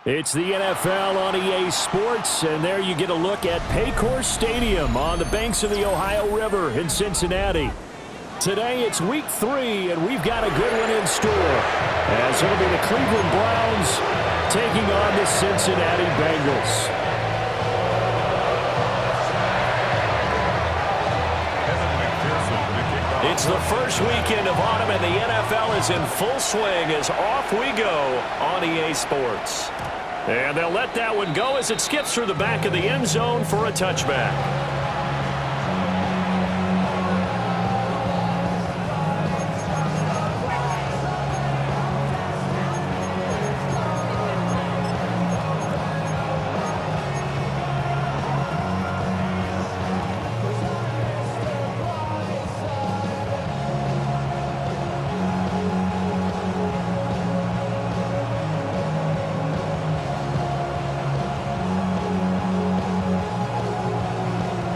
It's the NFL on EA Sports, and there you get a look at Paycor Stadium on the banks of the Ohio River in Cincinnati. Today it's week 3, and we've got a good one in store, as it'll be the Cleveland Browns taking on the Cincinnati Bengals. It's the first weekend of autumn, and the NFL is in full swing as off we go on EA Sports. And they'll let that one go as it skips through the back of the end zone for a touchback.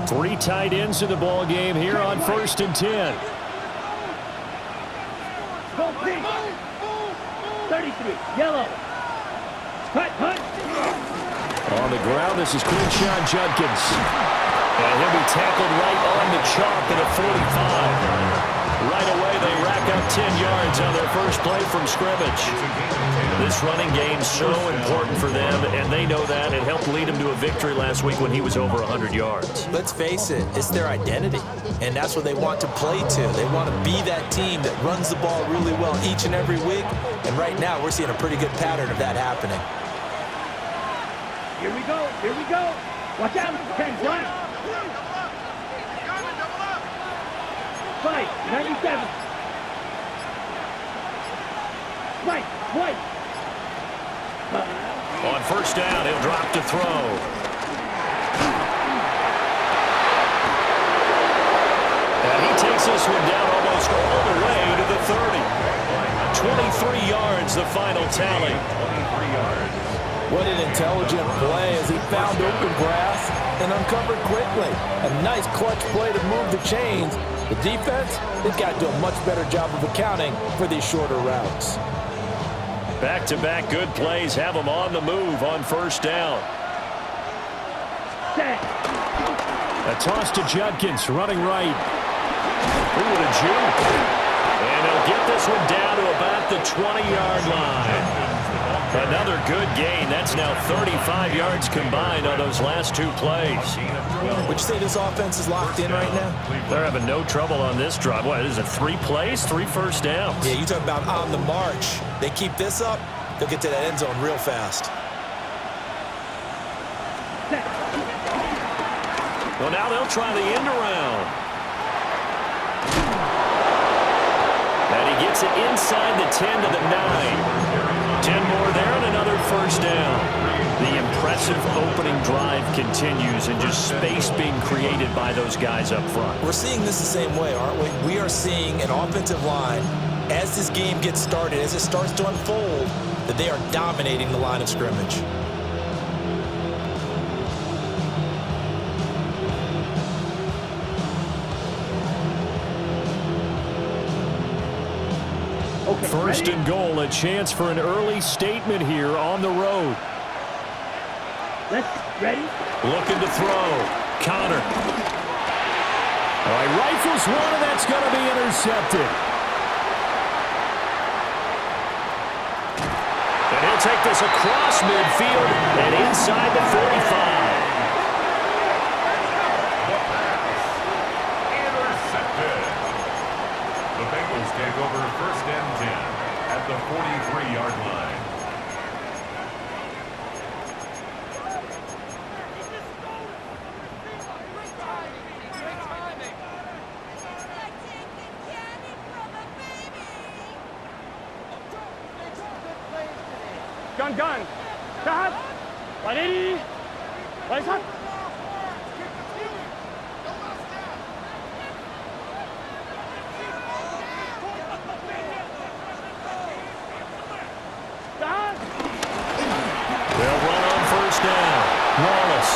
Three tight ends in the ball game here on 1st and 10. 33, yellow. Hunt. On the ground, this is Quinshawn Judkins. And he'll be tackled right on the chalk at a 45. Right away, they rack up 10 yards on their first play from scrimmage. This running game's so important for them, and they know that. It helped lead them to a victory last week when he was over 100 yards. Let's face it, it's their identity, and that's what they want to play to. They want to be that team that runs the ball really well each and every week, and right now we're seeing a pretty good pattern of that happening. Here we go. Watch out, 10, run. 5, 97. White. On first down, he'll drop to throw. And he takes this one down almost all the way to the 30. 23 yards, the final tally. 23 yards. What an intelligent play as he found open grass and uncovered quickly. A nice clutch play to move the chains. The defense, they've got to do a much better job of accounting for these shorter routes. Back-to-back good plays have them on the move on first down. A toss to Judkins, running right. Ooh, what a juke. And he'll get this one down to about the 20-yard line. Another good gain. That's now 35 yards combined on those last two plays. Would you say this offense is locked in right now? They're having no trouble on this drive. What, is it 3 plays, 3 first downs? Yeah, you talk about on the march. They keep this up, they'll get to that end zone real fast. Well, now they'll try the end around. And he gets it inside the 10 to the 9. 10 more there and another first down. The impressive opening drive continues and just space being created by those guys up front. We're seeing this the same way, aren't we? We are seeing an offensive line, as this game gets started, as it starts to unfold, that they are dominating the line of scrimmage. First and goal, a chance for an early statement here on the road. Ready? Looking to throw. Connor. All right, rifles one, and that's going to be intercepted. And he'll take this across midfield and inside the 45. The Bengals take over 1st and 10 at the 43-yard line. gun. Stop. 180. Lights up. Stop. They'll run on first down. Wallace.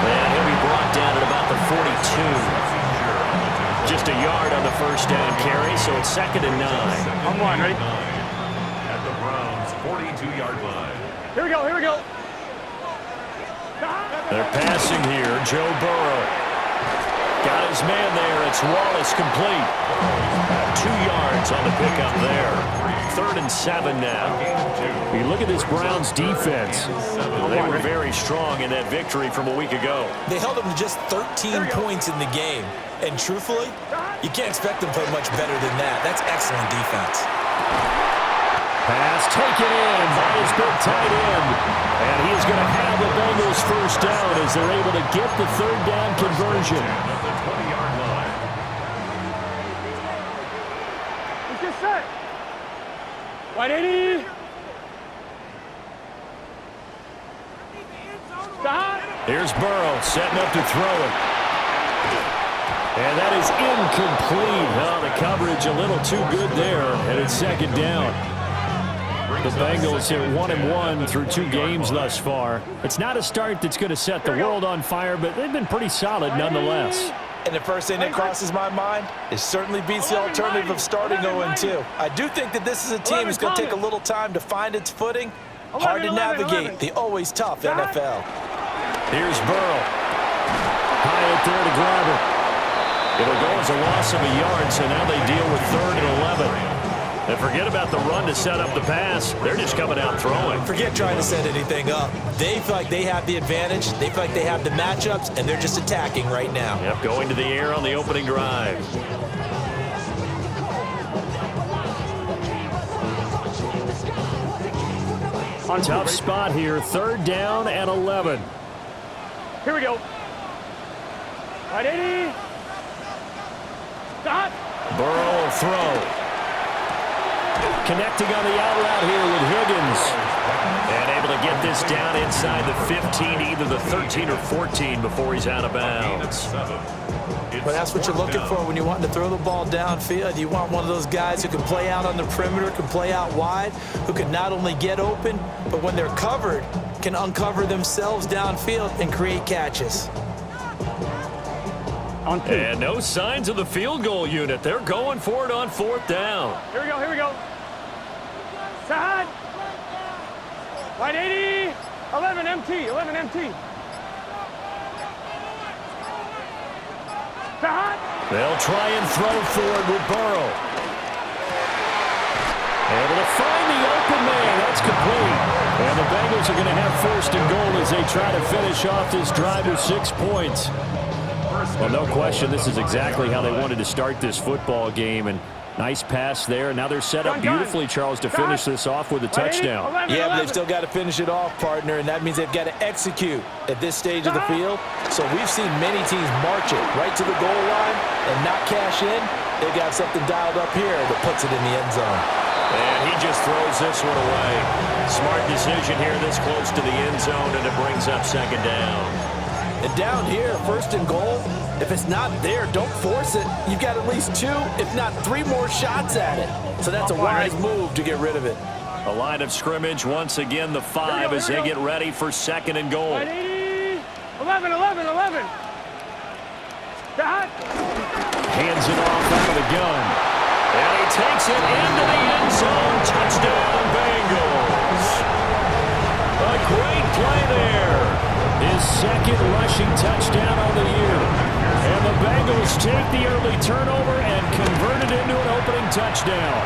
And he'll be brought down at about the 42. Just a yard on the first down carry, so it's 2nd and 9. On one, ready? At the Browns' 42-yard line. Here we go, here we go. Stop. They're passing here. Joe Burrow. Got his man there. It's Wallace complete. 2 yards on the pickup there. 3rd and 7 now. You look at this Browns defense. They were very strong in that victory from a week ago. They held them to just 13 points in the game. And truthfully, you can't expect them to play much better than that. That's excellent defense. Pass taken in by his big tight end. And he is going to have the Bengals first down as they're able to get the 3rd down conversion. At the 20-yard line. It's just set. 180. Stop. Here's Burrow setting up to throw it. And that is incomplete. Oh, the coverage a little too good there, and it's 2nd down. The Bengals hit 1-1 through 2 games thus far. It's not a start that's going to set the world on fire, but they've been pretty solid nonetheless. And the first thing that crosses my mind is certainly beats the alternative of starting 0-2. I do think that this is a team that's going to take a little time to find its footing. Hard to navigate the always tough NFL. Here's Burrow. Hyatt there to grab it. It'll go as a loss of a yard, so now they deal with 3rd and 11. And forget about the run to set up the pass. They're just coming out throwing. Forget trying to set anything up. They feel like they have the advantage. They feel like they have the matchups, and they're just attacking right now. Yep, going to the air on the opening drive. On tough spot here, 3rd down and 11. Here we go. 180. Stop. Burrow will throw. Connecting on the out route here with Higgins. And able to get this down inside the 15, either the 13 or 14 before he's out of bounds. But that's what you're looking for when you want to throw the ball downfield. You want one of those guys who can play out on the perimeter, can play out wide, who can not only get open, but when they're covered, can uncover themselves downfield and create catches. And no signs of the field goal unit. They're going for it on 4th down. Here we go, here we go. Side. 180. 11 MT, 11 MT. Side. They'll try and throw forward with Burrow. Able to find the open man. That's complete. And the Bengals are going to have 1st and goal as they try to finish off this drive with 6 points. Well, no question, this is exactly how they wanted to start this football game. And nice pass there. Now they're set up beautifully, Charles, to finish this off with a touchdown. Yeah, but they've still got to finish it off, partner, and that means they've got to execute at this stage of the field. So we've seen many teams march it right to the goal line and not cash in. They've got something dialed up here that puts it in the end zone. And he just throws this one away. Smart decision here this close to the end zone, and it brings up 2nd down. And down here, 1st and goal, if it's not there, don't force it. You've got at least 2, if not 3 more shots at it. So that's a wise move to get rid of it. A line of scrimmage, once again, the 5 as they get ready for 2nd and goal. 180. 11, 11, 11. Stop. Hands it off out of the gun. And he takes it into the end zone. Touchdown, Bengals. A great play there. His 2nd rushing touchdown on the year. And the Bengals take the early turnover and convert it into an opening touchdown.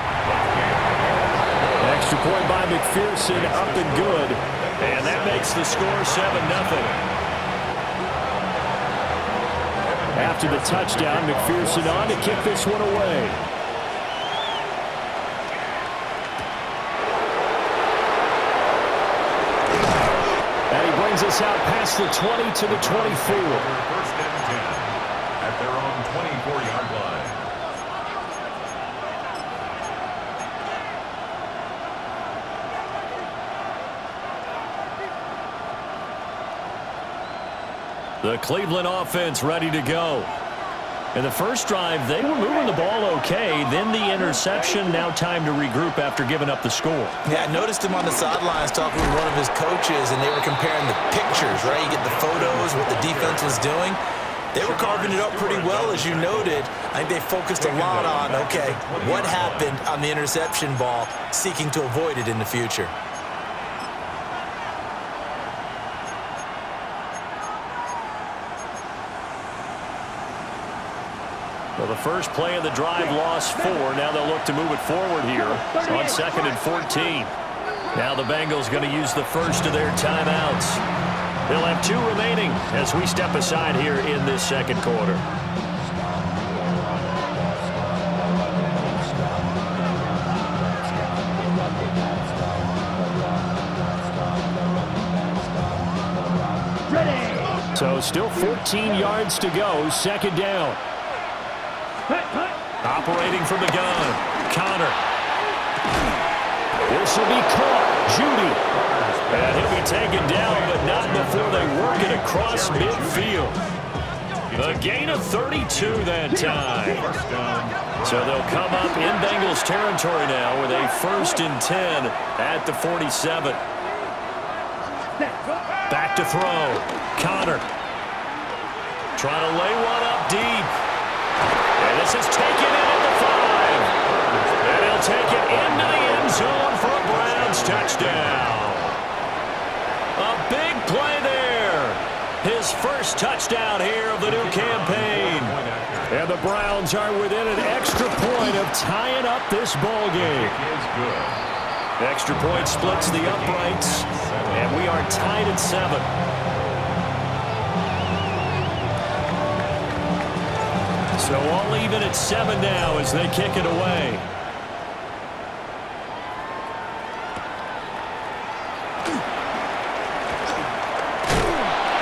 Extra point by McPherson, up and good. And that makes the score 7-0. After the touchdown, McPherson on to kick this one away. And he brings us out past the 20 to the 24. 1st and 10 at their own 24-yard line. The Cleveland offense ready to go. In the first drive, they were moving the ball okay. Then the interception. Now time to regroup after giving up the score. Yeah, I noticed him on the sidelines talking with one of his coaches, and they were comparing the pictures, right? You get the photos, what the defense was doing. They were carving it up pretty well, as you noted. I think they focused a lot on, okay, what happened on the interception ball, seeking to avoid it in the future. Well, the first play of the drive lost 4. Now they'll look to move it forward here on 2nd and 14. Now the Bengals going to use the first of their timeouts. They'll have 2 remaining as we step aside here in this second quarter. So still 14 yards to go, second down. Operating from the gun, Connor. This will be caught. Judy. And he'll be taken down, but not before they work it across midfield. A gain of 32 that time. So they'll come up in Bengals territory now with a 1st and 10 at the 47. Back to throw. Connor. Trying to lay one up deep. And this is taken in at the 5. And he'll take it into the end zone for a Browns touchdown. A big play there. His first touchdown here of the new campaign. And the Browns are within an extra point of tying up this ball game. Extra point splits the uprights. And we are tied at 7. So all even at 7 now as they kick it away.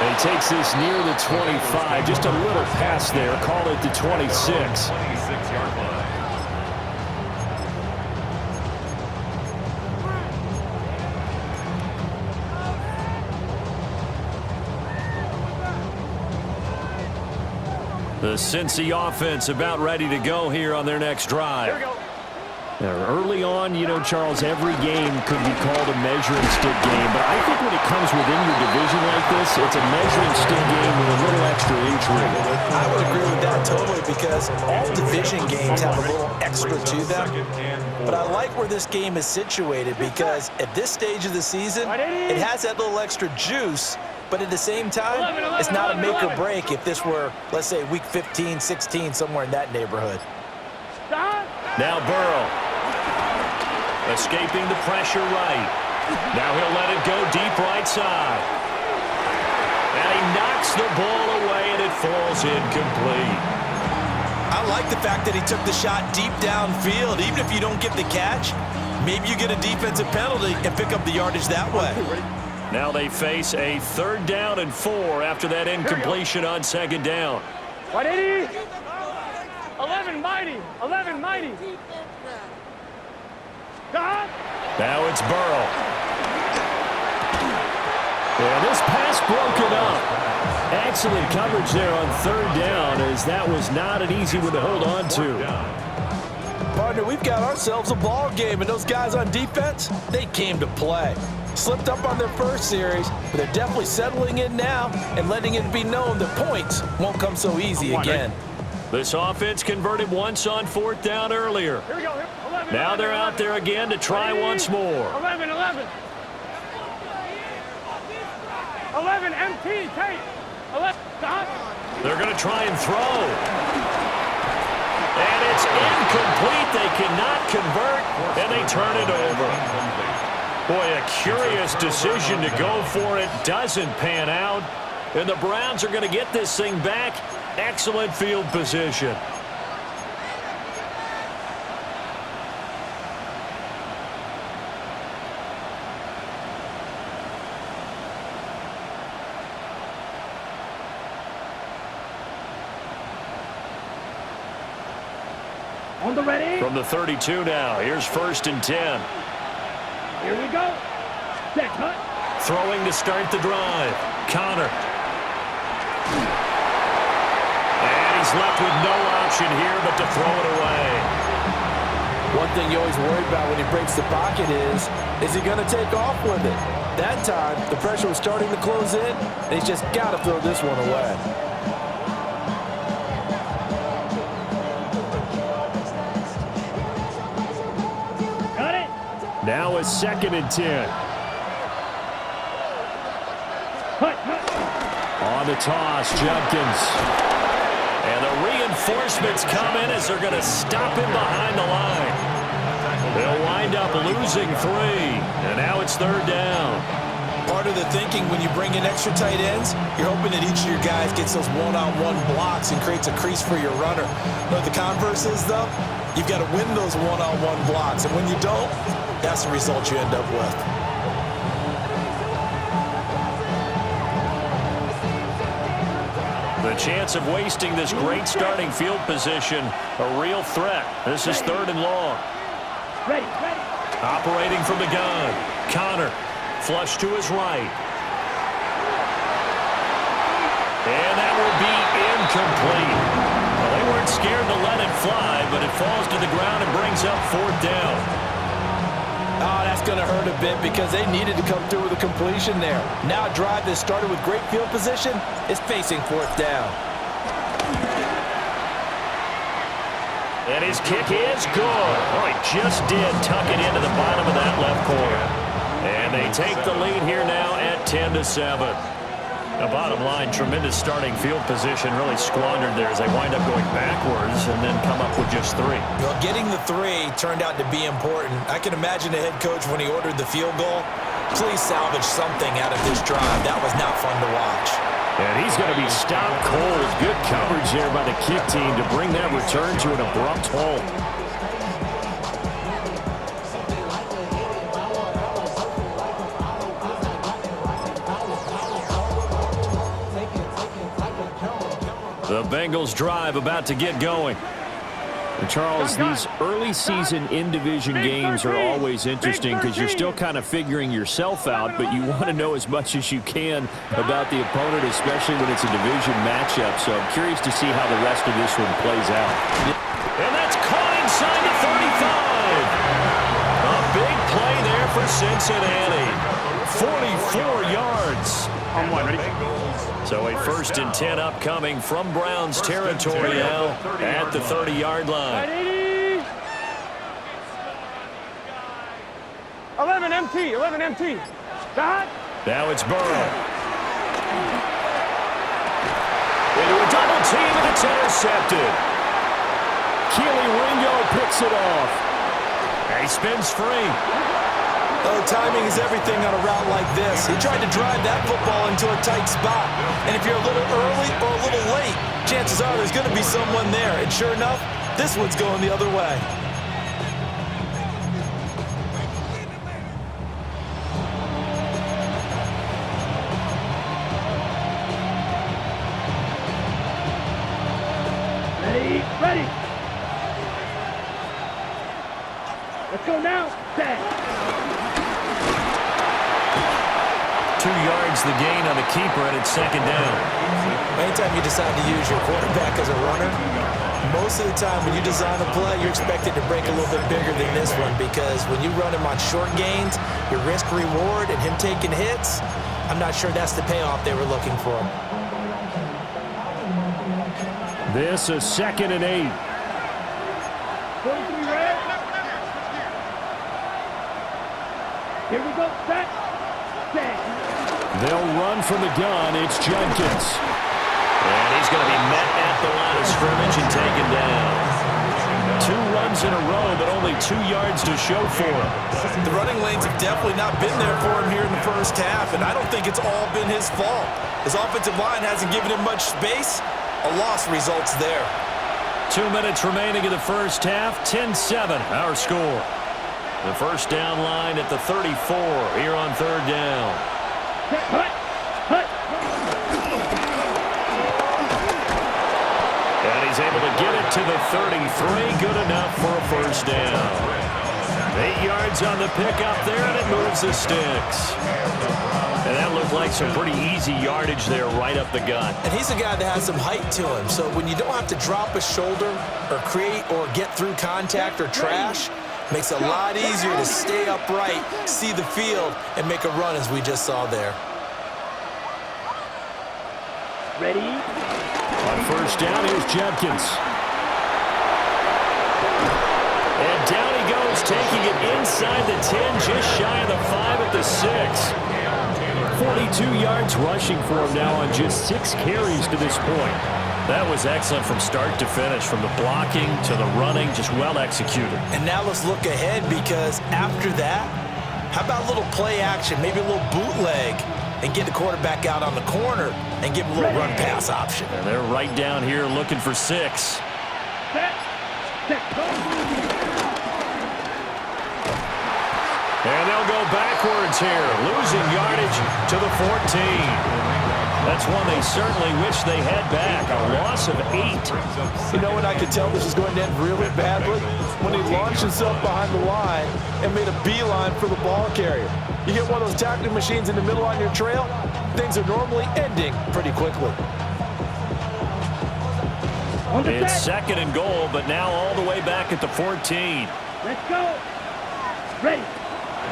And he takes this near the 25. Just a little pass there. Call it the 26. 26-yard line. The Cincy offense about ready to go here on their next drive. Here we go. Now, early on, you know, Charles, every game could be called a measuring stick game. But I think when it comes within your division like this, it's a measuring stick game with a little extra intrigue. I would agree with that totally, because all division games have a little extra to them. But I like where this game is situated, because at this stage of the season, it has that little extra juice. But at the same time, it's not a make or break if this were, let's say, week 15, 16, somewhere in that neighborhood. Now Burrow. Escaping the pressure right. Now he'll let it go deep right side. And he knocks the ball away, and it falls incomplete. I like the fact that he took the shot deep downfield. Even if you don't get the catch, maybe you get a defensive penalty and pick up the yardage that way. Now they face a 3rd down and 4 after that incompletion on 2nd down. 180. 11 mighty. 11 mighty. Now it's Burrow. Yeah, this pass broken up. Excellent coverage there on 3rd down, as that was not an easy one to hold on to. Partner, we've got ourselves a ball game, and those guys on defense, they came to play. Slipped up on their first series, but they're definitely settling in now and letting it be known that points won't come so easy again. This offense converted once on 4th down earlier. Here we go. 11, Now 11, they're 11. out there again to try once more. 11, 11. 11, MT, Tate. 11, They're going to try and throw. And it's incomplete. They cannot convert, and they turn it over. Boy, a curious decision to go for it. Doesn't pan out. And the Browns are going to get this thing back. Excellent field position. On the ready. From the 32 now. Here's 1st and 10. Here we go. Set, cut. Throwing to start the drive. Connor. And he's left with no option here but to throw it away. One thing you always worry about when he breaks the pocket is he going to take off with it? That time, the pressure was starting to close in, and he's just got to throw this one away. Got it. Now a 2nd and 10. On the toss, Judkins. And the reinforcements come in as they're going to stop him behind the line. They'll wind up losing 3, and now it's 3rd down. Part of the thinking when you bring in extra tight ends, you're hoping that each of your guys gets those one-on-one blocks and creates a crease for your runner. You know what the converse is, though? You've got to win those one-on-one blocks, and when you don't, that's the result you end up with. The chance of wasting this great starting field position, a real threat. This is 3rd and long. Ready. Operating from the gun. Connor, flush to his right. And that will be incomplete. Well, they weren't scared to let it fly, but it falls to the ground and brings up 4th down. Oh, that's going to hurt a bit because they needed to come through with a completion there. Now a drive that started with great field position is facing 4th down. And his kick is good. Oh, he just did tuck it into the bottom of that left corner. And they take the lead here now at 10-7. The bottom line, tremendous starting field position, really squandered there as they wind up going backwards and then come up with just 3. Well, getting the 3 turned out to be important. I can imagine the head coach when he ordered the field goal. Please salvage something out of this drive. That was not fun to watch. And he's going to be stopped cold. Good coverage there by the kick team to bring that return to an abrupt halt. The Bengals drive about to get going. And Charles, these early season in-division games are always interesting because you're still kind of figuring yourself out, but you want to know as much as you can about the opponent, especially when it's a division matchup. So I'm curious to see how the rest of this one plays out. And that's caught inside the 35. A big play there for Cincinnati. 44 yards. On 1, ready? So a 1st and 10 upcoming from Browns territory now at the 30-yard line. 11 MT. Dot. Now it's Burrow. Into a double team, and it's intercepted. Keely Ringo picks it off. And he spins free. Oh, timing is everything on a route like this. He tried to drive that football into a tight spot. And if you're a little early or a little late, chances are there's going to be someone there. And sure enough, this one's going the other way. Ready. Let's go now. Set. 2 yards the gain on the keeper, and it's 2nd down. Anytime you decide to use your quarterback as a runner, most of the time when you design a play, you're expected to break a little bit bigger than this one because when you run him on short gains, your risk-reward and him taking hits, I'm not sure that's the payoff they were looking for. This is 2nd and 8. 43 red. Here we go. Set. They'll run from the gun. It's Judkins. And he's going to be met at the line of scrimmage and taken down. 2 runs in a row, but only 2 yards to show for him. The running lanes have definitely not been there for him here in the first half, and I don't think it's all been his fault. His offensive line hasn't given him much space. A loss results there. 2 minutes remaining in the first half. 10-7, our score. The first down line at the 34 here on 3rd down. And he's able to get it to the 33. Good enough for a first down. 8 yards on the pickup there, and it moves the sticks. And that looked like some pretty easy yardage there right up the gut. And he's a guy that has some height to him. So when you don't have to drop a shoulder or create or get through contact or trash, makes it a lot easier to stay upright, see the field, and make a run as we just saw there. Ready? On first down, here's Judkins. And down he goes, taking it inside the 10, just shy of the 5 at the 6. 42 yards rushing for him now on just 6 carries to this point. That was excellent from start to finish, from the blocking to the running, just well executed. And now let's look ahead, because after that, how about a little play action, maybe a little bootleg, and get the quarterback out on the corner and give him a little run-pass option. And they're right down here looking for 6. Set. Go. And they'll go backwards here, losing yardage to the 14. That's one they certainly wish they had back, a loss of 8. You know when I could tell this is going to end really badly? When he launched himself behind the line and made a beeline for the ball carrier. You get one of those tackling machines in the middle on your trail, things are normally ending pretty quickly. It's second and goal, but now all the way back at the 14. Let's go. Ready.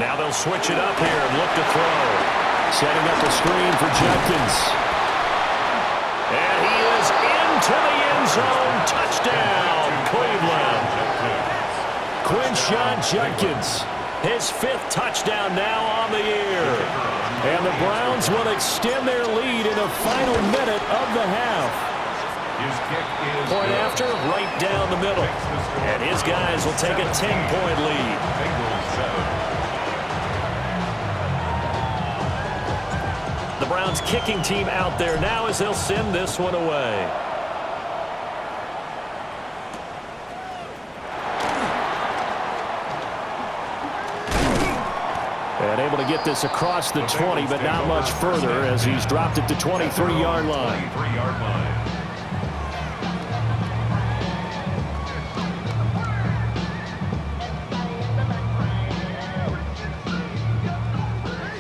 Now they'll switch it up here and look to throw. Setting up the screen for Judkins. And he is into the end zone. Touchdown, Cleveland. Quinshawn Judkins, his 5th touchdown now on the year. And the Browns will extend their lead in the final minute of the half. His kick is Point after, right down the middle. And his guys will take a 10-point lead. Bengals 7. The Browns kicking team out there now as they'll send this one away. And able to get this across the 20, but not much further as he's dropped it to 23-yard line. 23-yard line.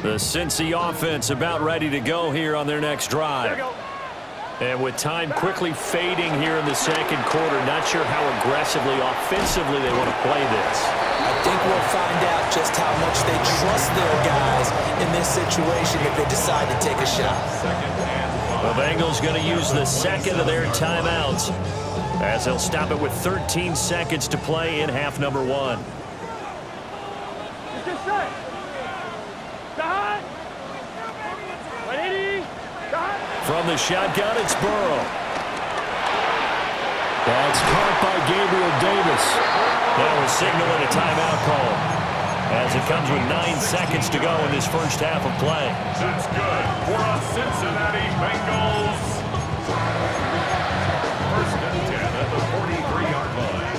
The Cincy offense about ready to go here on their next drive. And with time quickly fading here in the second quarter, not sure how aggressively, offensively they want to play this. I think we'll find out just how much they trust their guys in this situation if they decide to take a shot. The Bengals going to use the second of their timeouts as they'll stop it with 13 seconds to play in half number 1. It's set. Start. Ready. Start. From the shotgun, it's Burrow. That's caught by Gabriel Davis. That was signaling a timeout call as it comes with 9 seconds to go in this first half of play. That's good for the Cincinnati Bengals. First and 10 at the 43-yard line.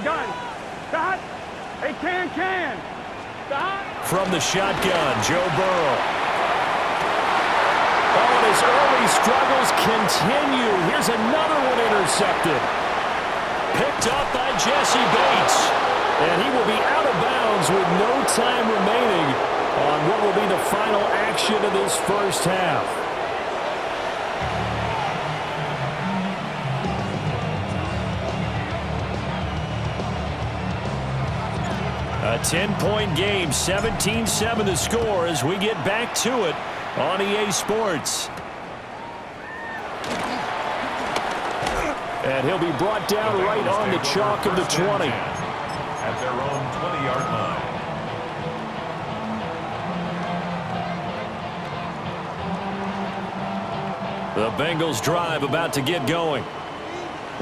Gun. Start. Hey, can. Start. From the shotgun, Joe Burrow. Oh, and his early struggles continue. Here's another one intercepted. Picked up by Jesse Bates. And he will be out of bounds with no time remaining on what will be the final action of this first half. A 10-point game, 17-7 the score as we get back to it on EA Sports. And he'll be brought down right on the chalk of the 20. At their own 20-yard line. The Bengals drive about to get going.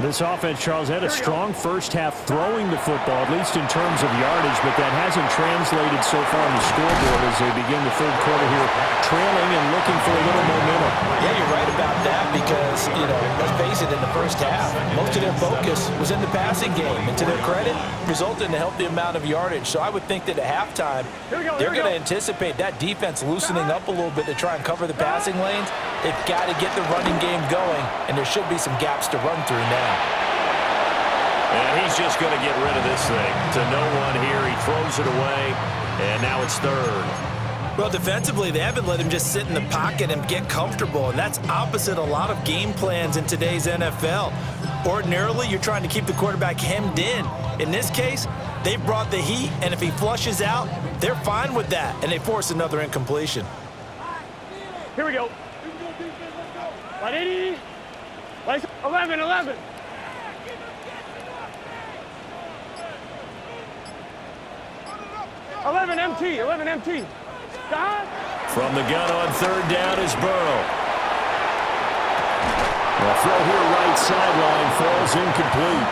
This offense, Charles, had a strong first half throwing the football, at least in terms of yardage, but that hasn't translated so far on the scoreboard as they begin the third quarter here, trailing and looking for a little momentum. Yeah, you're right about that because, let's face it, in the first half, most of their focus was in the passing game. And to their credit, resulted in a healthy amount of yardage. So I would think that at halftime, they're going to anticipate that defense loosening up a little bit to try and cover the passing lanes. They've got to get the running game going, and there should be some gaps to run through now. And he's just going to get rid of this thing. To no one here. He throws it away, and now it's third. Well, defensively, they haven't let him just sit in the pocket and get comfortable, and that's opposite a lot of game plans in today's NFL. Ordinarily, you're trying to keep the quarterback hemmed in. In this case, they brought the heat, and if he flushes out, they're fine with that, and they force another incompletion. Here we go. 180. 11. 11 MT. Stop. From the gun on third down is Burrow. The throw here right sideline falls incomplete.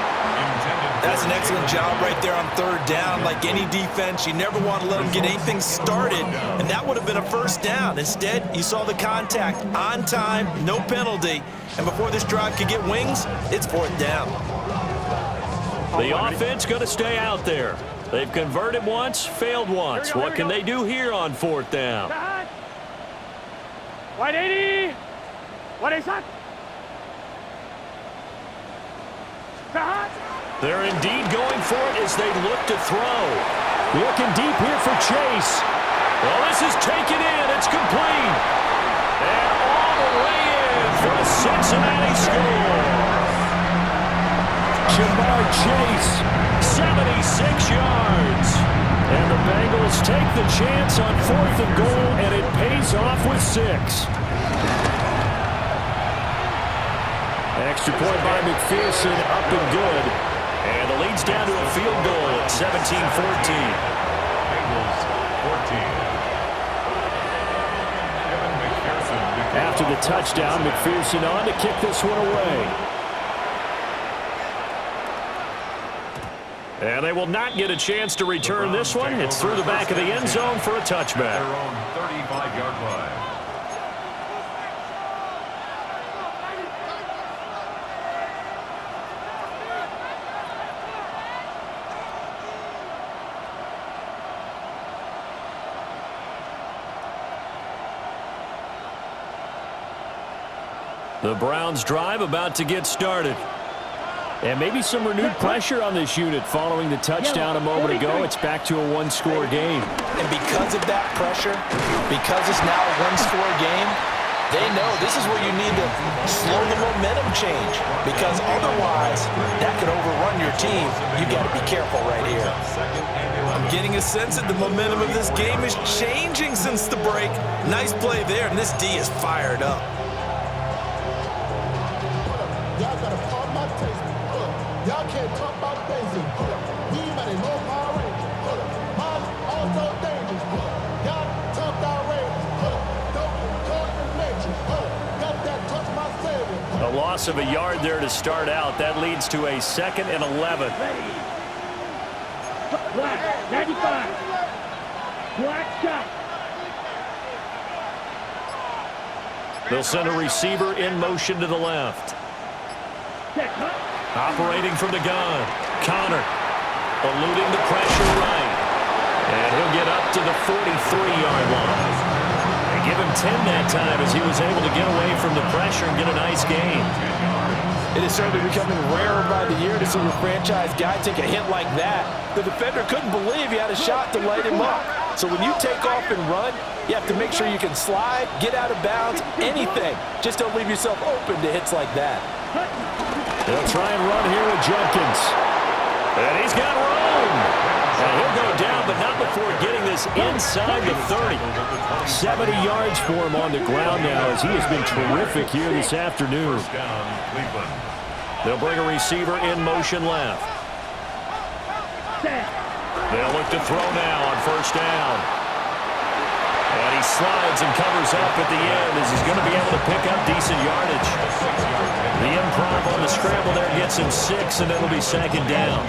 That's an excellent job right there on third down. Like any defense, you never want to let them get anything started, and that would have been a first down. Instead, you saw the contact on time, no penalty, and before this drive could get wings, it's fourth down. The offense going to stay out there. They've converted once, failed once. What can they do here on fourth down? 180. 180. They're indeed going for it as they look to throw. Looking deep here for Chase. Well, this is taken in. It's complete. And all the way in for a Cincinnati score. Jamar Chase, 76 yards. And the Bengals take the chance on 4th and goal, and it pays off with 6. Extra point by McPherson, up and good. And the lead's down to a field goal at 17-14. Bengals 14. After the touchdown, McPherson on to kick this one away. And they will not get a chance to return this one. It's through the back of the end zone for a touchback. Their own 35-yard line. The Browns drive about to get started. And maybe some renewed pressure on this unit following the touchdown a moment ago. It's back to a one-score game. And because of that pressure, because it's now a one-score game, they know this is where you need to slow the momentum change, because otherwise that could overrun your team. You got to be careful right here. I'm getting a sense that the momentum of this game is changing since the break. Nice play there, and this D is fired up. Y'all can't talk about basic. We better know my range. Mine also dangerous. Y'all talk that range. Don't talk the nature. Got that touch my savior. A loss of a yard there to start out. That leads to a 2nd and 11. Black. 95. Black shot. They'll send a receiver in motion to the left. Operating from the gun. Connor eluding the pressure right. And he'll get up to the 43-yard line. They give him 10 that time as he was able to get away from the pressure and get a nice gain. It is certainly becoming rarer by the year to see your franchise guy take a hit like that. The defender couldn't believe he had a shot to light him up. So when you take off and run, you have to make sure you can slide, get out of bounds, anything. Just don't leave yourself open to hits like that. They'll try and run here with Jenkins. And he's got room. And he'll go down, but not before getting this inside the 30. 70 yards for him on the ground now as he has been terrific here this afternoon. First down, Cleveland. They'll bring a receiver in motion left. They'll look to throw now on first down. And he slides and covers up at the end as he's going to be able to pick up decent yardage. The improv on the scramble there gets him 6, and it'll be 2nd down.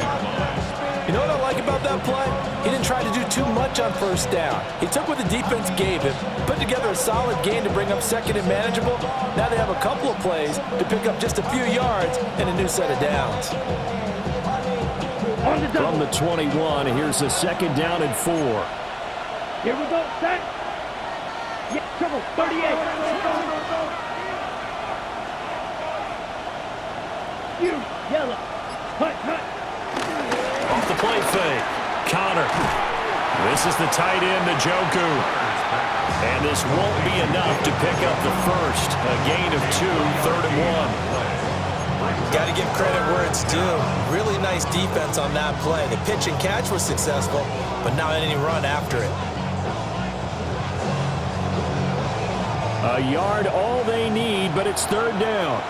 You know what I like about that play? He didn't try to do too much on first down. He took what the defense gave him, put together a solid game to bring up 2nd and manageable. Now they have a couple of plays to pick up just a few yards and a new set of downs. From the 21, here's a 2nd down and 4. Here we go. Set. Yeah, trouble. 38. You, yellow. Hut. off the play fake. Connor. This is the tight end, Njoku. And this won't be enough to pick up the first. A gain of 2, 3rd and 1. Got to give credit where it's due. Really nice defense on that play. The pitch and catch was successful, but not any run after it. A yard all they need, but it's 3rd down.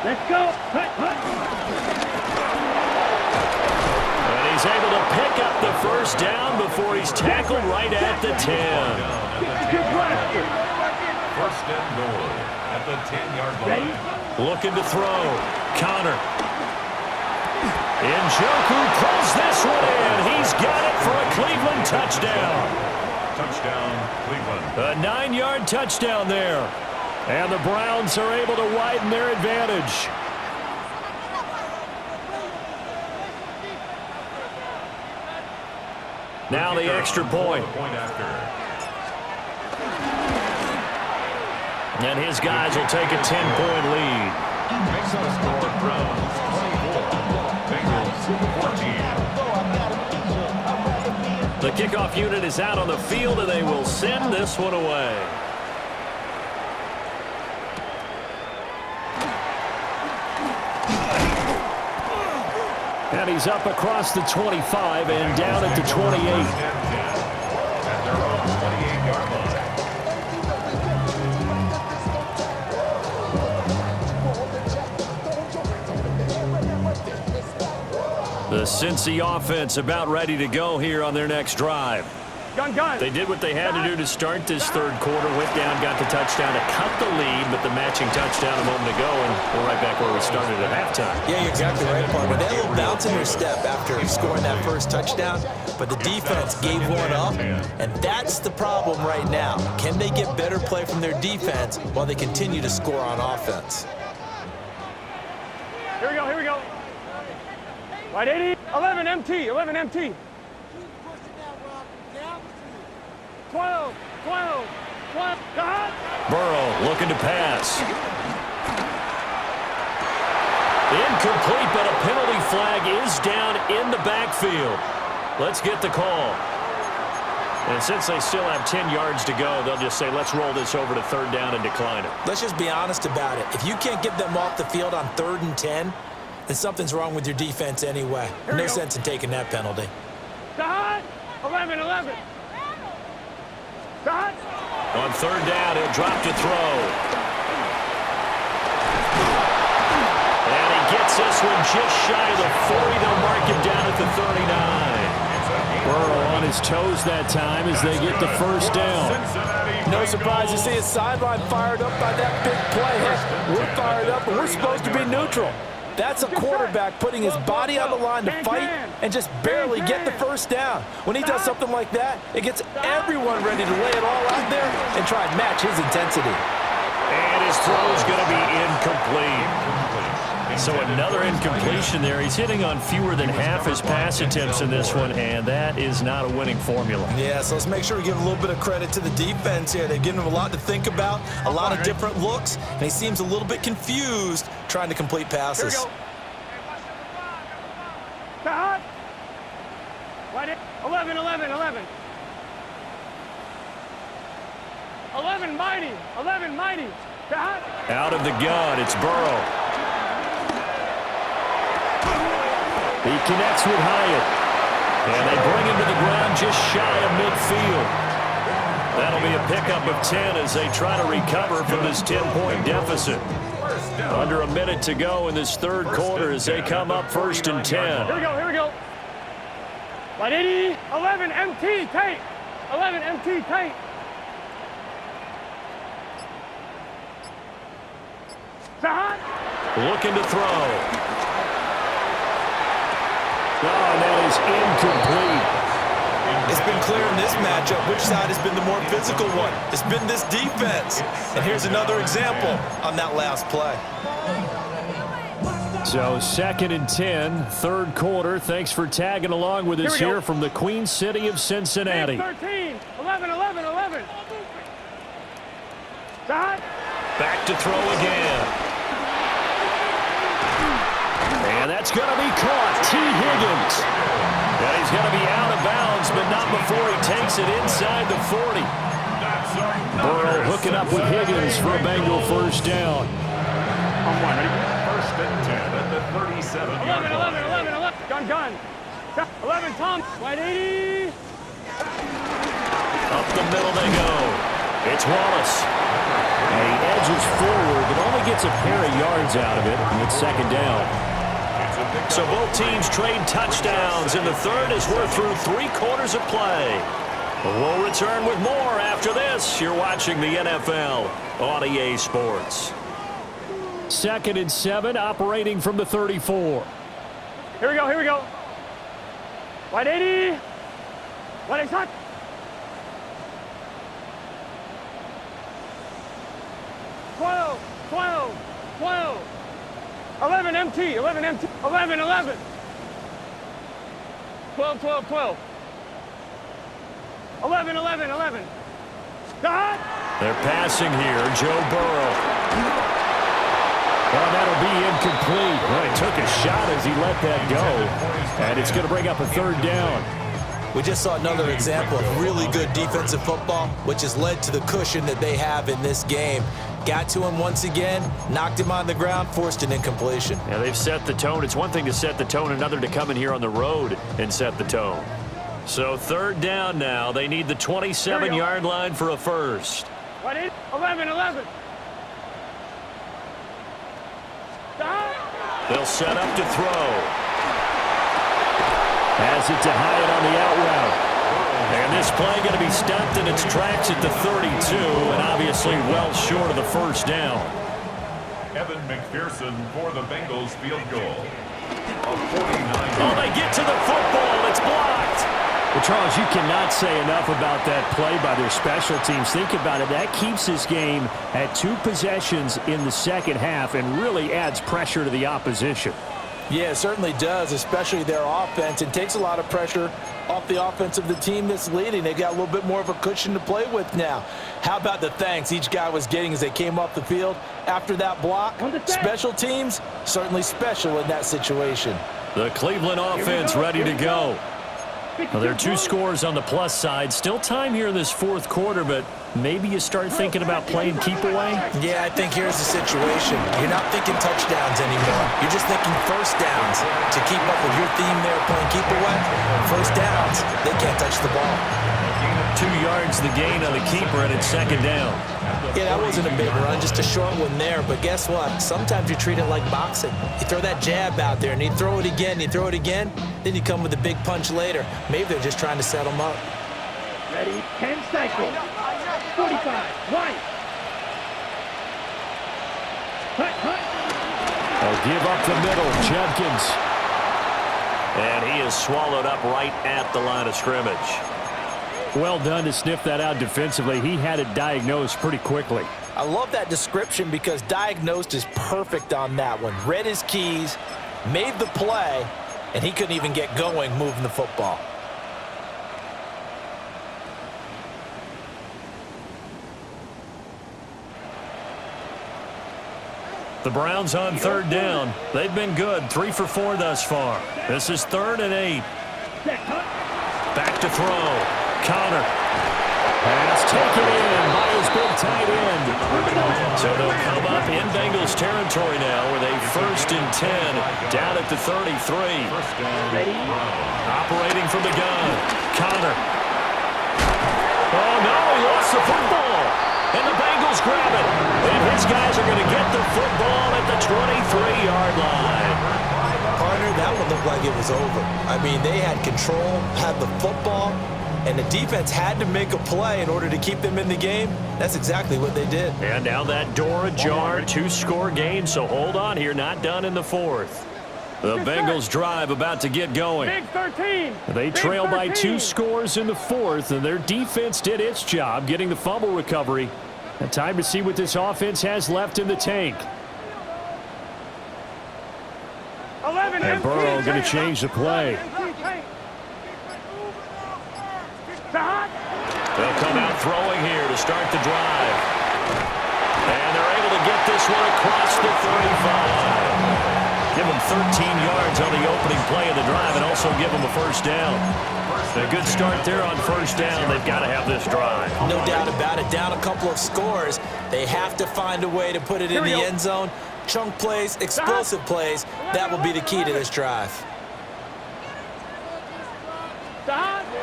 Let's go. Hut, hut. And he's able to pick up the first down before he's tackled right at the 10. First and goal at the 10-yard line. Looking to throw. Connor. Njoku pulls this one in. He's got it for a Cleveland touchdown. Touchdown, Cleveland. A 9-yard touchdown there. And the Browns are able to widen their advantage. Now the extra point. And his guys will take a 10-point lead. Makes the score Browns 24, Bengals 14. The kickoff unit is out on the field, and they will send this one away. And he's up across the 25 and down at the 28. At their own 28-yard line. The Cincy offense about ready to go here on their next drive. Gun. They did what they had to do to start this 3rd quarter. Went down, got the touchdown to cut the lead, but the matching touchdown a moment ago, and we're right back where we started at halftime. Yeah, you're exactly right, partner. They had a little bounce in their step after scoring that first touchdown, but the defense gave one up, and that's the problem right now. Can they get better play from their defense while they continue to score on offense? Here we go. Right 80, 11 MT. 12. Burrow looking to pass. Incomplete, but a penalty flag is down in the backfield. Let's get the call. And since they still have 10 yards to go, they'll just say, let's roll this over to 3rd down and decline it. Let's just be honest about it. If you can't get them off the field on 3rd and 10, then something's wrong with your defense anyway. No sense in taking that penalty. 11. On 3rd down, he'll drop to throw. And he gets this one just shy of the 40. They'll mark him down at the 39. Burrow on his toes that time as they get the first down. No surprise to see his sideline fired up by that big play. Heck, we're fired up, but we're supposed to be neutral. That's a quarterback putting his body on the line to fight and just barely get the first down. When he does something like that, it gets everyone ready to lay it all out there and try and match his intensity. And his throw is going to be incomplete. So another incompletion there. He's hitting on fewer than half his pass attempts in this one, and that is not a winning formula. Yeah, so let's make sure we give a little bit of credit to the defense here. They've given him a lot to think about, a lot of different looks, and he seems a little bit confused trying to complete passes. Here we go. 11. 11 mighty. Out of the gun, it's Burrow. He connects with Hyatt. And they bring him to the ground just shy of midfield. That'll be a pickup of 10 as they try to recover from this 10-point deficit. Under a minute to go in this 3rd quarter as they come up 1st and 10. Here we go. Right 80, 11 MT, tight. 11 MT, tight. Looking to throw. Oh, and that is incomplete. It's been clear in this matchup which side has been the more physical one. It's been this defense. And here's another example on that last play. So 2nd and 10, 3rd quarter. Thanks for tagging along with us here from the Queen City of Cincinnati. 13, 11. Back to throw again. And that's going to be caught. T. Higgins. And he's going to be out of bounds, but not before he takes it inside the 40. Burrow hooking up with Higgins for a Bengal first down. First and 10 at the 37-yard line. 11. Gun. 11, Tom. Wide 80. Up the middle they go. It's Wallace. And he edges forward, but only gets a pair of yards out of it, and it's second down. So both teams trade touchdowns, and the third as we're through 3 quarters of play. We'll return with more after this. You're watching the NFL on EA Sports. 2nd and 7, operating from the 34. Here we go. Wide 80. Wide 80. Touch. 12. 11 MT. 11. 12. 11. God! They're passing here. Joe Burrow. Well, that'll be incomplete. Well, he took a shot as he let that go. And it's going to bring up a third down. We just saw another example of really good defensive football, which has led to the cushion that they have in this game. Got to him once again, knocked him on the ground, forced an incompletion. Yeah, they've set the tone. It's one thing to set the tone, another to come in here on the road and set the tone. So third down now. They need the 27-yard line for a first. 11. They'll set up to throw. Has it to Hyatt on the out route. And this play going to be stopped in its tracks at the 32, and obviously well short of the first down. Evan McPherson for the Bengals field goal. Oh, they get to the football. It's blocked. Well, Charles, you cannot say enough about that play by their special teams. Think about it. That keeps this game at 2 possessions in the second half and really adds pressure to the opposition. Yeah, it certainly does, especially their offense. It takes a lot of pressure off the offense of the team that's leading. They got a little bit more of a cushion to play with now. How about the thanks each guy was getting as they came off the field after that block? Special teams, certainly special in that situation. The Cleveland offense ready to go. Well, there are 2 scores on the plus side. Still time here in this fourth quarter, but maybe you start thinking about playing keep away? Yeah, I think here's the situation. You're not thinking touchdowns anymore. You're just thinking first downs. To keep up with your theme there, playing keep away, first downs, they can't touch the ball. 2 yards the gain on the keeper, and it's second down. Yeah, that wasn't a big run, just a short one there. But guess what? Sometimes you treat it like boxing. You throw that jab out there, and you throw it again, then you come with a big punch later. Maybe they're just trying to set them up. Ready, 10 cycles. 45, right. They'll give up the middle, Judkins. And he is swallowed up right at the line of scrimmage. Well done to sniff that out defensively. He had it diagnosed pretty quickly. I love that description because diagnosed is perfect on that one. Read his keys, made the play, and he couldn't even get going moving the football. The Browns on third down. They've been good, 3 for 4 thus far. This is 3rd and 8. Back to throw. Connor. Pass taken in by his big tight end. So they'll come up in Bengals territory now with a 1st and 10 down at the 33. Operating from the gun. Connor. Oh, no, he lost the football. And the Bengals grab it. And his guys are going to get the football at the 23-yard line. Partner, that one looked like it was over. I mean, they had control, had the football, and the defense had to make a play in order to keep them in the game. That's exactly what they did. And now that door ajar, 2-score game, so hold on here, not done in the 4th. The Bengals drive about to get going. Big 13. They trail by 2 scores in the 4th, and their defense did its job getting the fumble recovery. And time to see what this offense has left in the tank. 11 And Burrow going to change the play. They'll come out throwing here to start the drive. And they're able to get this one across the 35. Give them 13 yards on the opening play of the drive and also give them a first down. A good start there on first down. They've got to have this drive. No doubt about it. Down a couple of scores. They have to find a way to put it in the end zone. Chunk plays, explosive plays. That will be the key to this drive.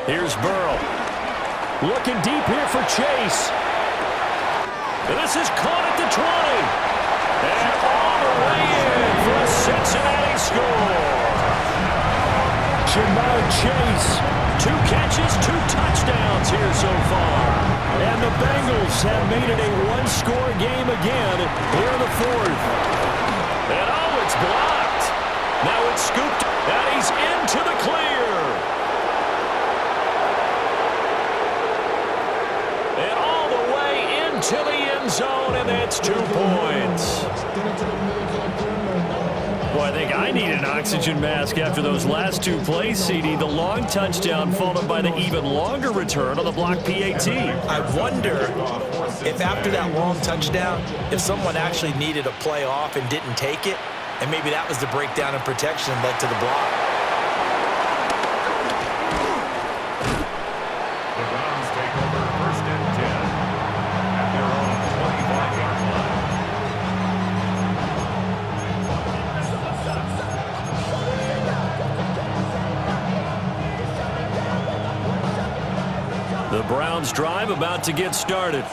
Here's Burrow. Looking deep here for Chase. And this is caught at the 20. And all the way in for a Cincinnati score. Jamar Chase, 2 catches, 2 touchdowns here so far. And the Bengals have made it a one-score game again here in the 4th. And oh, it's blocked. Now it's scooped, and he's into the clear. And all the way into the end zone, and that's 2 points. Boy, I think I need an oxygen mask after those last 2 plays, CD. The long touchdown followed by the even longer return on the block PAT. I wonder if after that long touchdown, if someone actually needed a play off and didn't take it, and maybe that was the breakdown in protection and led to the block. The Browns take over 1st and 10 at their own 25-yard line. The Browns drive about to get started.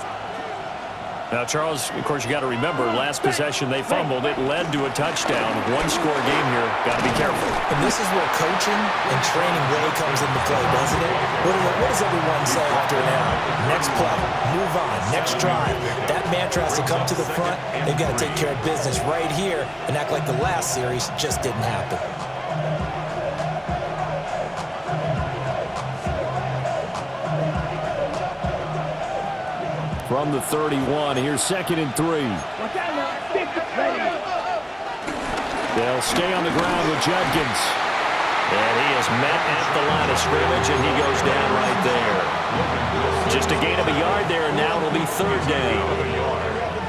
Now, Charles, of course, you got to remember, last possession they fumbled. It led to a touchdown. One-score game here. Got to be careful. And this is where coaching and training really comes into play, doesn't it? What does everyone say after an error? Next play, move on, next drive. That mantra has to come to the front. They've got to take care of business right here and act like the last series just didn't happen. From the 31, here's 2nd and 3. They'll stay on the ground with Judkins. And he is met at the line of scrimmage, and he goes down right there. Just a gain of a yard there, and now it'll be 3rd down.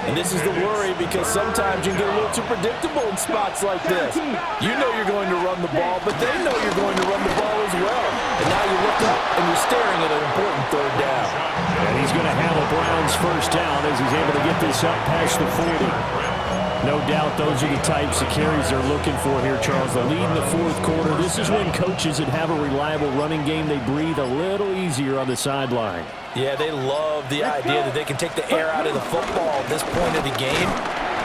And this is the worry, because sometimes you can get a little too predictable in spots like this. You know you're going to run the ball, but they know you're going to run the ball as well. And now you look up, and you're staring at an important 3rd down. And he's going to have a Browns first down as he's able to get this up past the 40. No doubt those are the types of carries they're looking for here, Charles. The lead in the 4th quarter. This is when coaches that have a reliable running game, they breathe a little easier on the sideline. Yeah, they love the idea that they can take the air out of the football at this point of the game.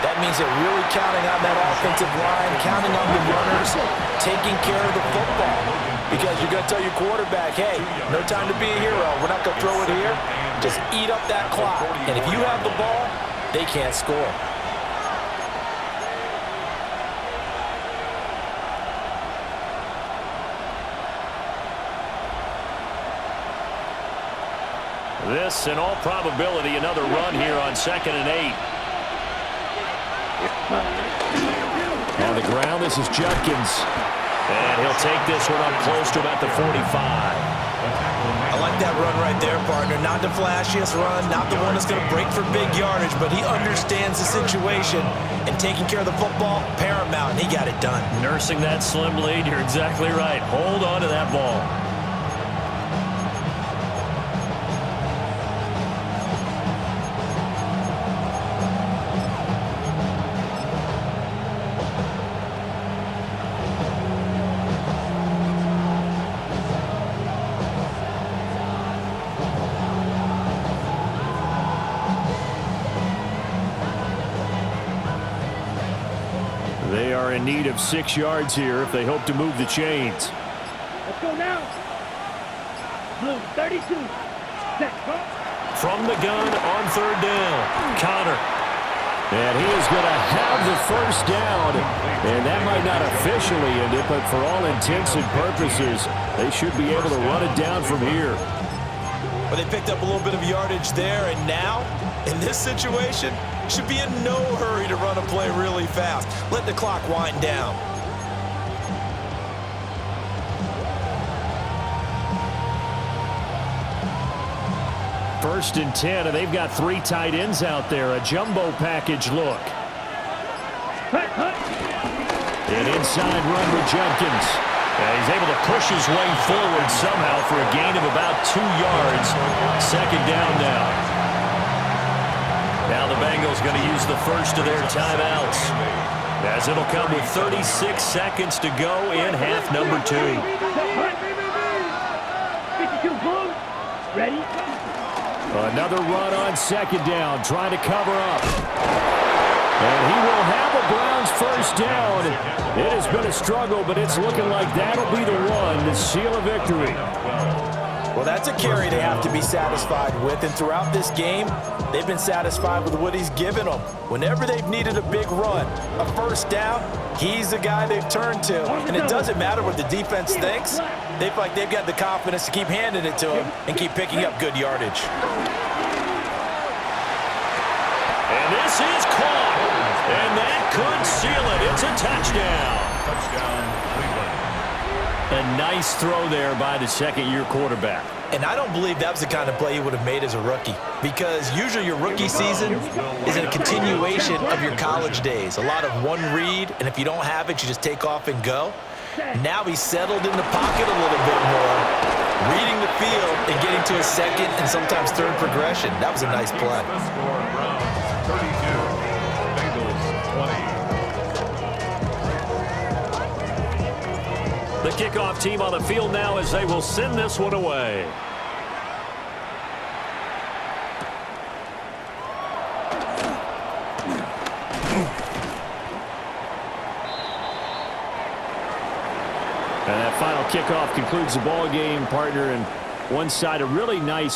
That means they're really counting on that offensive line, counting on the runners, taking care of the football. Because you're going to tell your quarterback, hey, no time to be a hero. We're not going to throw it here. Just eat up that clock. And if you have the ball, they can't score. This, in all probability, another run here on 2nd and 8. On the ground, this is Judkins. And he'll take this one up close to about the 45. I like that run right there, partner. Not the flashiest run, not the one that's going to break for big yardage, but he understands the situation, and taking care of the football, paramount, and he got it done. Nursing that slim lead, you're exactly right. Hold on to that ball. They are in need of 6 yards here if they hope to move the chains. Let's go now. Blue, 32. Set. From the gun on 3rd down, Connor. And he is going to have the first down. And that might not officially end it, but for all intents and purposes, they should be able to run it down from here. Well, they picked up a little bit of yardage there, and now, in this situation, should be in no hurry to run a play really fast. Let the clock wind down. First and 10, and they've got 3 tight ends out there. A jumbo package look. An inside run with Judkins. He's able to push his way forward somehow for a gain of about 2 yards. Second down now. Now the Bengals going to use the first of their timeouts, as it'll come with 36 seconds to go in half number 2. 52 blue. Ready? Another run on second down, trying to cover up. And he will have a Browns first down. It has been a struggle, but it's looking like that'll be the one to seal a victory. Well, that's a carry they have to be satisfied with, and throughout this game, they've been satisfied with what he's given them. Whenever they've needed a big run, a first down, he's the guy they've turned to. And it doesn't matter what the defense thinks. They've got the confidence to keep handing it to him and keep picking up good yardage. And this is caught. And that could seal it. It's a touchdown. Touchdown, Cleveland. A nice throw there by the second-year quarterback. And I don't believe that was the kind of play he would have made as a rookie, because usually your rookie season is a continuation of your college days. A lot of one read, and if you don't have it, you just take off and go. Now he's settled in the pocket a little bit more, reading the field and getting to his second and sometimes third progression. That was a nice play. The score, Browns 32, Bengals 20. The kickoff team on the field now as they will send this one away. And that final kickoff concludes the ball game, partner, and one side a really nice